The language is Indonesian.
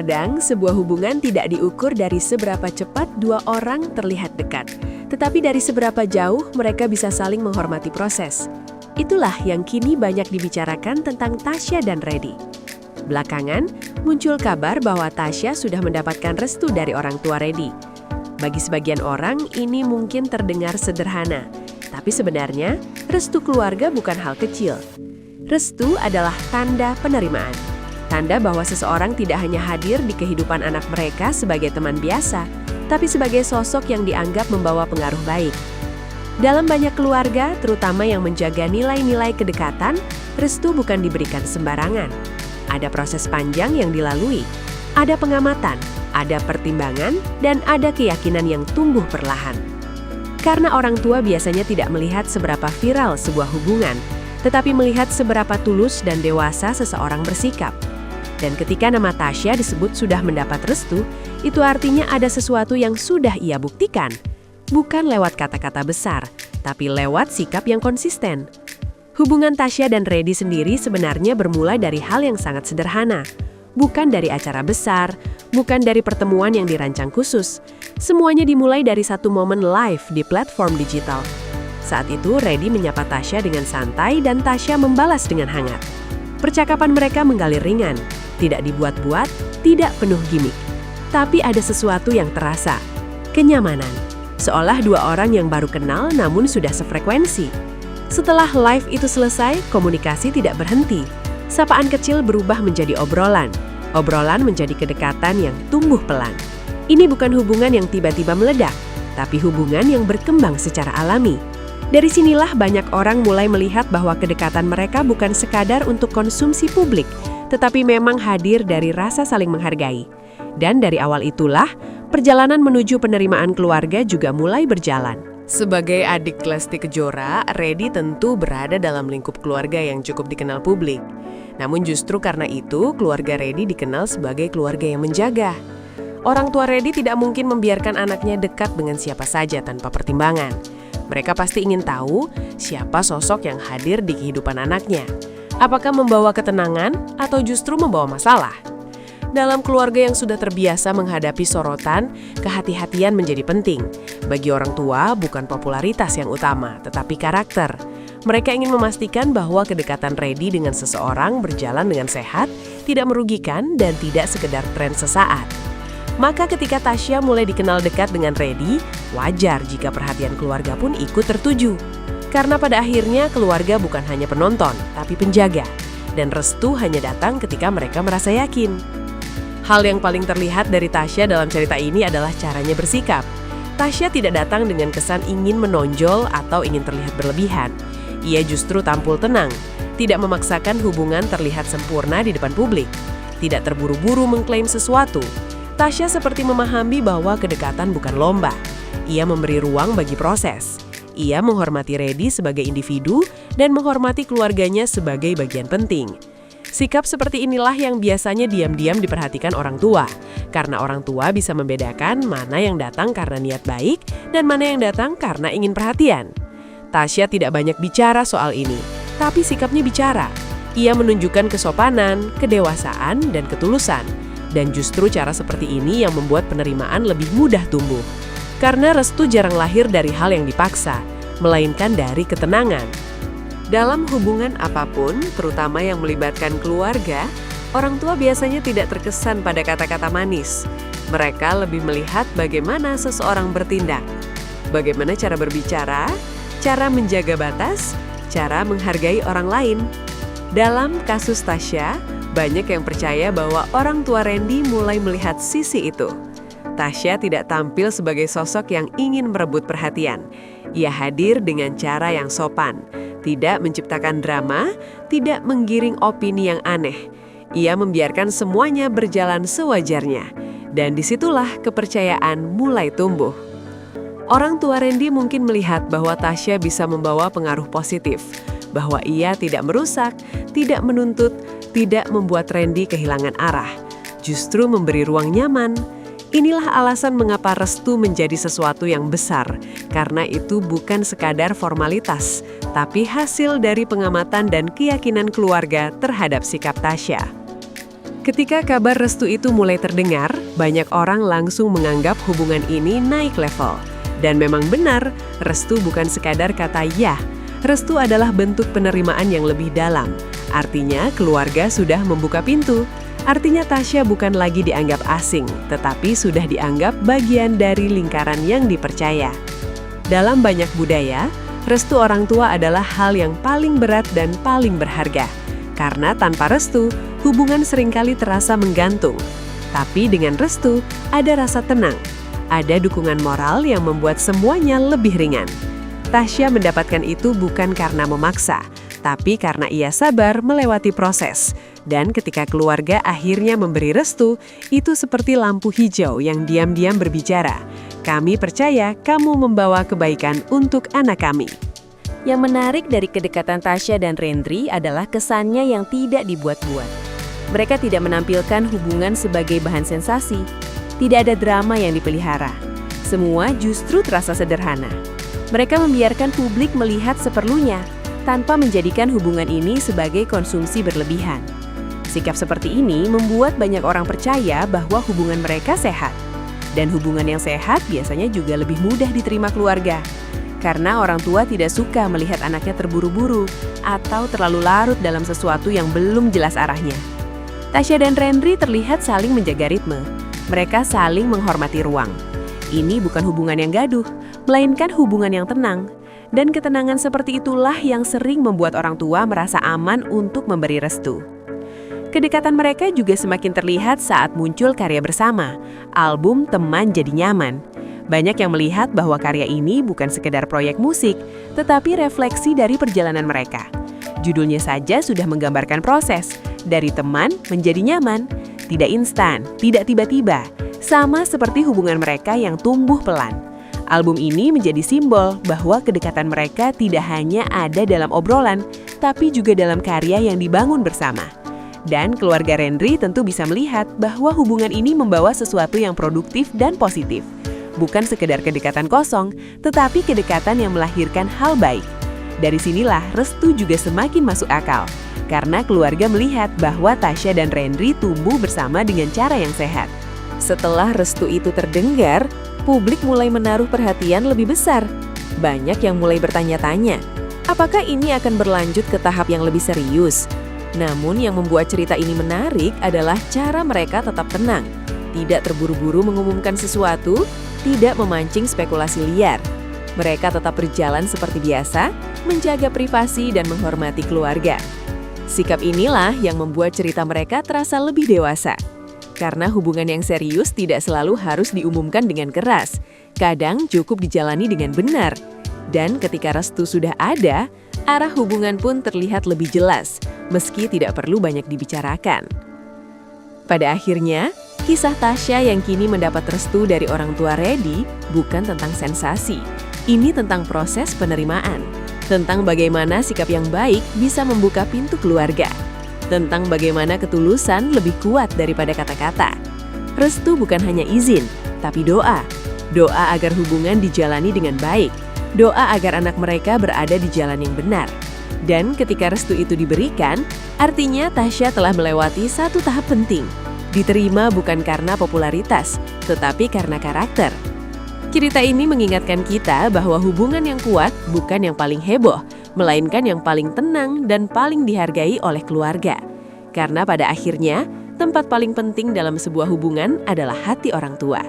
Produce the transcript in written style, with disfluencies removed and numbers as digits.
Terkadang, sebuah hubungan tidak diukur dari seberapa cepat dua orang terlihat dekat, tetapi dari seberapa jauh mereka bisa saling menghormati proses. Itulah yang kini banyak dibicarakan tentang Tasya dan Reddy. Belakangan, muncul kabar bahwa Tasya sudah mendapatkan restu dari orang tua Reddy. Bagi sebagian orang, ini mungkin terdengar sederhana, tapi sebenarnya, restu keluarga bukan hal kecil. Restu adalah tanda penerimaan. Tanda bahwa seseorang tidak hanya hadir di kehidupan anak mereka sebagai teman biasa, tapi sebagai sosok yang dianggap membawa pengaruh baik. Dalam banyak keluarga, terutama yang menjaga nilai-nilai kedekatan, restu bukan diberikan sembarangan. Ada proses panjang yang dilalui, ada pengamatan, ada pertimbangan, dan ada keyakinan yang tumbuh perlahan. Karena orang tua biasanya tidak melihat seberapa viral sebuah hubungan, tetapi melihat seberapa tulus dan dewasa seseorang bersikap. Dan ketika nama Tasya disebut sudah mendapat restu, itu artinya ada sesuatu yang sudah ia buktikan. Bukan lewat kata-kata besar, tapi lewat sikap yang konsisten. Hubungan Tasya dan Reddy sendiri sebenarnya bermulai dari hal yang sangat sederhana. Bukan dari acara besar, bukan dari pertemuan yang dirancang khusus. Semuanya dimulai dari satu momen live di platform digital. Saat itu, Reddy menyapa Tasya dengan santai dan Tasya membalas dengan hangat. Percakapan mereka mengalir ringan. Tidak dibuat-buat, tidak penuh gimik. Tapi ada sesuatu yang terasa, kenyamanan. Seolah dua orang yang baru kenal namun sudah sefrekuensi. Setelah live itu selesai, komunikasi tidak berhenti. Sapaan kecil berubah menjadi obrolan. Obrolan menjadi kedekatan yang tumbuh pelan. Ini bukan hubungan yang tiba-tiba meledak, tapi hubungan yang berkembang secara alami. Dari sinilah banyak orang mulai melihat bahwa kedekatan mereka bukan sekadar untuk konsumsi publik, tetapi memang hadir dari rasa saling menghargai. Dan dari awal itulah, perjalanan menuju penerimaan keluarga juga mulai berjalan. Sebagai adik Lesti Kejora, Reddy tentu berada dalam lingkup keluarga yang cukup dikenal publik. Namun justru karena itu, keluarga Reddy dikenal sebagai keluarga yang menjaga. Orang tua Reddy tidak mungkin membiarkan anaknya dekat dengan siapa saja tanpa pertimbangan. Mereka pasti ingin tahu siapa sosok yang hadir di kehidupan anaknya. Apakah membawa ketenangan atau justru membawa masalah? Dalam keluarga yang sudah terbiasa menghadapi sorotan, kehati-hatian menjadi penting. Bagi orang tua, bukan popularitas yang utama, tetapi karakter. Mereka ingin memastikan bahwa kedekatan Reddy dengan seseorang berjalan dengan sehat, tidak merugikan, dan tidak sekedar tren sesaat. Maka ketika Tasya mulai dikenal dekat dengan Reddy, wajar jika perhatian keluarga pun ikut tertuju. Karena pada akhirnya keluarga bukan hanya penonton, tapi penjaga. Dan restu hanya datang ketika mereka merasa yakin. Hal yang paling terlihat dari Tasya dalam cerita ini adalah caranya bersikap. Tasya tidak datang dengan kesan ingin menonjol atau ingin terlihat berlebihan. Ia justru tampil tenang, tidak memaksakan hubungan terlihat sempurna di depan publik. Tidak terburu-buru mengklaim sesuatu. Tasya seperti memahami bahwa kedekatan bukan lomba. Ia memberi ruang bagi proses. Ia menghormati Reddy sebagai individu dan menghormati keluarganya sebagai bagian penting. Sikap seperti inilah yang biasanya diam-diam diperhatikan orang tua, karena orang tua bisa membedakan mana yang datang karena niat baik dan mana yang datang karena ingin perhatian. Tasya tidak banyak bicara soal ini, tapi sikapnya bicara. Ia menunjukkan kesopanan, kedewasaan, dan ketulusan. Dan justru cara seperti ini yang membuat penerimaan lebih mudah tumbuh. Karena restu jarang lahir dari hal yang dipaksa, melainkan dari ketenangan. Dalam hubungan apapun, terutama yang melibatkan keluarga, orang tua biasanya tidak terkesan pada kata-kata manis. Mereka lebih melihat bagaimana seseorang bertindak, bagaimana cara berbicara, cara menjaga batas, cara menghargai orang lain. Dalam kasus Tasya, banyak yang percaya bahwa orang tua Reddy mulai melihat sisi itu. Tasya tidak tampil sebagai sosok yang ingin merebut perhatian. Ia hadir dengan cara yang sopan, tidak menciptakan drama, tidak menggiring opini yang aneh. Ia membiarkan semuanya berjalan sewajarnya. Dan disitulah kepercayaan mulai tumbuh. Orang tua Reddy mungkin melihat bahwa Tasya bisa membawa pengaruh positif, bahwa ia tidak merusak, tidak menuntut, tidak membuat Reddy kehilangan arah, justru memberi ruang nyaman. Inilah alasan mengapa restu menjadi sesuatu yang besar, karena itu bukan sekadar formalitas, tapi hasil dari pengamatan dan keyakinan keluarga terhadap sikap Tasya. Ketika kabar restu itu mulai terdengar, banyak orang langsung menganggap hubungan ini naik level. Dan memang benar, restu bukan sekadar kata ya. Restu adalah bentuk penerimaan yang lebih dalam. Artinya, keluarga sudah membuka pintu. Artinya Tasya bukan lagi dianggap asing, tetapi sudah dianggap bagian dari lingkaran yang dipercaya. Dalam banyak budaya, restu orang tua adalah hal yang paling berat dan paling berharga. Karena tanpa restu, hubungan seringkali terasa menggantung. Tapi dengan restu, ada rasa tenang. Ada dukungan moral yang membuat semuanya lebih ringan. Tasya mendapatkan itu bukan karena memaksa, tapi karena ia sabar melewati proses. Dan ketika keluarga akhirnya memberi restu, itu seperti lampu hijau yang diam-diam berbicara. Kami percaya kamu membawa kebaikan untuk anak kami. Yang menarik dari kedekatan Tasya dan Rendri adalah kesannya yang tidak dibuat-buat. Mereka tidak menampilkan hubungan sebagai bahan sensasi. Tidak ada drama yang dipelihara. Semua justru terasa sederhana. Mereka membiarkan publik melihat seperlunya, tanpa menjadikan hubungan ini sebagai konsumsi berlebihan. Sikap seperti ini membuat banyak orang percaya bahwa hubungan mereka sehat. Dan hubungan yang sehat biasanya juga lebih mudah diterima keluarga. Karena orang tua tidak suka melihat anaknya terburu-buru atau terlalu larut dalam sesuatu yang belum jelas arahnya. Tasya dan Rendri terlihat saling menjaga ritme. Mereka saling menghormati ruang. Ini bukan hubungan yang gaduh, melainkan hubungan yang tenang. Dan ketenangan seperti itulah yang sering membuat orang tua merasa aman untuk memberi restu. Kedekatan mereka juga semakin terlihat saat muncul karya bersama, album Teman Jadi Nyaman. Banyak yang melihat bahwa karya ini bukan sekedar proyek musik, tetapi refleksi dari perjalanan mereka. Judulnya saja sudah menggambarkan proses, dari teman menjadi nyaman, tidak instan, tidak tiba-tiba, sama seperti hubungan mereka yang tumbuh pelan. Album ini menjadi simbol bahwa kedekatan mereka tidak hanya ada dalam obrolan, tapi juga dalam karya yang dibangun bersama. Dan keluarga Rendri tentu bisa melihat bahwa hubungan ini membawa sesuatu yang produktif dan positif. Bukan sekedar kedekatan kosong, tetapi kedekatan yang melahirkan hal baik. Dari sinilah restu juga semakin masuk akal. Karena keluarga melihat bahwa Tasya dan Rendri tumbuh bersama dengan cara yang sehat. Setelah restu itu terdengar, publik mulai menaruh perhatian lebih besar. Banyak yang mulai bertanya-tanya, apakah ini akan berlanjut ke tahap yang lebih serius? Namun yang membuat cerita ini menarik adalah cara mereka tetap tenang. Tidak terburu-buru mengumumkan sesuatu, tidak memancing spekulasi liar. Mereka tetap berjalan seperti biasa, menjaga privasi dan menghormati keluarga. Sikap inilah yang membuat cerita mereka terasa lebih dewasa. Karena hubungan yang serius tidak selalu harus diumumkan dengan keras. Kadang cukup dijalani dengan benar. Dan ketika restu sudah ada, arah hubungan pun terlihat lebih jelas, meski tidak perlu banyak dibicarakan. Pada akhirnya, kisah Tasya yang kini mendapat restu dari orang tua Reddy bukan tentang sensasi. Ini tentang proses penerimaan. Tentang bagaimana sikap yang baik bisa membuka pintu keluarga. Tentang bagaimana ketulusan lebih kuat daripada kata-kata. Restu bukan hanya izin, tapi doa. Doa agar hubungan dijalani dengan baik. Doa agar anak mereka berada di jalan yang benar. Dan ketika restu itu diberikan, artinya Tasya telah melewati satu tahap penting. Diterima bukan karena popularitas, tetapi karena karakter. Cerita ini mengingatkan kita bahwa hubungan yang kuat bukan yang paling heboh, melainkan yang paling tenang dan paling dihargai oleh keluarga. Karena pada akhirnya, tempat paling penting dalam sebuah hubungan adalah hati orang tua.